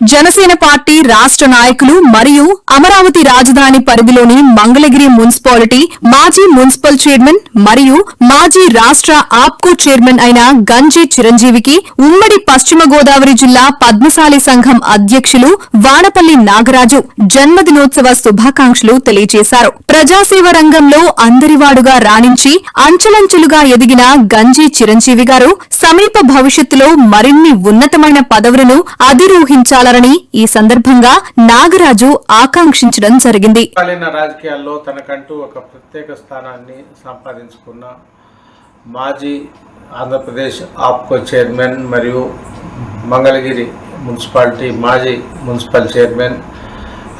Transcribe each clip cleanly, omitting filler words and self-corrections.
Janasena party రాష్ట్ర నాయకులు మరియు అమరావతి రాజధాని పరిధిలోని మంగళగిరి మున్సిపాలిటీ మాజీ మున్సిపల్ చైర్మన్ మరియు మాజీ రాష్ట్ర ఆప్కో చైర్మన్ అయిన గంజి చిరంజీవికి ఉమ్మడి పశ్చిమ గోదావరి జిల్లా పద్మశాలి సంఘం అధ్యక్షులు వానపల్లి నాగరాజు జన్మదినోత్సవ శుభాకాంక్షలు తెలియజేశారు. ప్రజాసేవ రంగంలో అందరివాడుగా రాణించి అంచెలంచెలుగా ఎదిగిన గంజి చిరంజీవి గారు సమీప భవిష్యత్తులో మరిన్ని ఉన్నతమైన పదవులను అధిరోహించాలని ఈ సందర్భంగా నాగరాజు ఆకాంక్షించడం జరిగింది. రాజకీయాల్లో తనకంటూ ఒక ప్రత్యేక స్థానాన్ని సంపాదించుకున్న మాజీ ఆంధ్రప్రదేశ్ ఆప్కో చైర్మన్ మరియు మంగళగిరి మున్సిపాలిటీ మాజీ మున్సిపల్ చైర్మన్,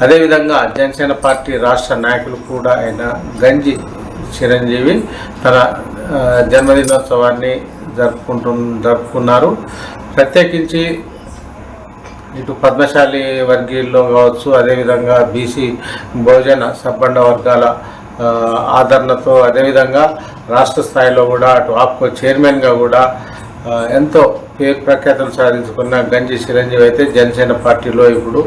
అదేవిధంగా జనసేన పార్టీ రాష్ట్ర నాయకులు కూడా అయిన గంజి చిరంజీవి తన జన్మదినోత్సవాన్ని జరుపుకున్నారు. ప్రత్యేకించి ఇటు పద్మశాలి వర్గీయుల్లో కావచ్చు, అదేవిధంగా బీసీ బహుజన సబ్బండ వర్గాల ఆదరణతో, అదేవిధంగా రాష్ట్ర స్థాయిలో కూడా అటు ఆప్కో చైర్మన్గా కూడా ఎంతో పేరు ప్రఖ్యాతులు సాధించుకున్న గంజి చిరంజీవి అయితే జనసేన పార్టీలో ఇప్పుడు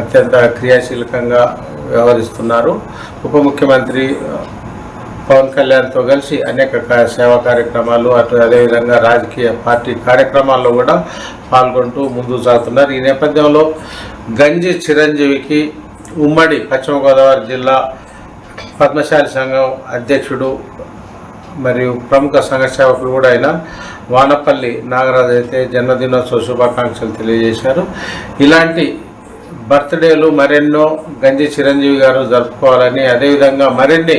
అత్యంత క్రియాశీలకంగా వ్యవహరిస్తున్నారు. ఉప ముఖ్యమంత్రి పవన్ కళ్యాణ్తో కలిసి అనేక సేవా కార్యక్రమాలు అదేవిధంగా రాజకీయ పార్టీ కార్యక్రమాల్లో కూడా పాల్గొంటూ ముందుకు సాగుతున్నారు. ఈ నేపథ్యంలో గంజి చిరంజీవికి ఉమ్మడి పశ్చిమ గోదావరి జిల్లా పద్మశాలి సంఘం అధ్యక్షుడు మరియు ప్రముఖ సంఘ సేవకులు కూడా అయిన వానపల్లి నాగరాజు అయితే జన్మదినోత్సవ శుభాకాంక్షలు తెలియజేశారు. ఇలాంటి బర్త్డేలు మరెన్నో గంజి చిరంజీవి గారు జరుపుకోవాలని, అదేవిధంగా మరిన్ని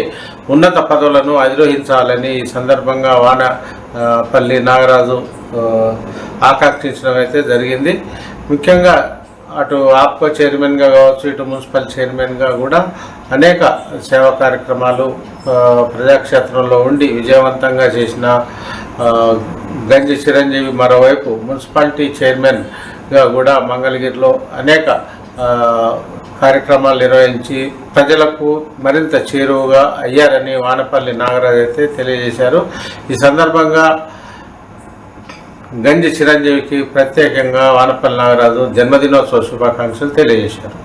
ఉన్నత పదవులను అధిరోహించాలని ఈ సందర్భంగా వానపల్లి నాగరాజు ఆకాంక్షించడం అయితే జరిగింది. ముఖ్యంగా అటు ఆప్కో చైర్మన్గా కావచ్చు, ఇటు మున్సిపల్ చైర్మన్గా కూడా అనేక సేవా కార్యక్రమాలు ప్రజాక్షేత్రంలో ఉండి విజయవంతంగా చేసిన గంజి చిరంజీవి మరోవైపు మున్సిపాలిటీ చైర్మన్గా కూడా మంగళగిరిలో అనేక కార్యక్రమాలు నిర్వహించి ప్రజలకు మరింత చేరువగా అయ్యారని వానపల్లి నాగరాజు అయితే తెలియజేశారు. ఈ సందర్భంగా గంజి చిరంజీవికి ప్రత్యేకంగా వానపల్లి నాగరాజు జన్మదినోత్సవ శుభాకాంక్షలు తెలియజేశారు.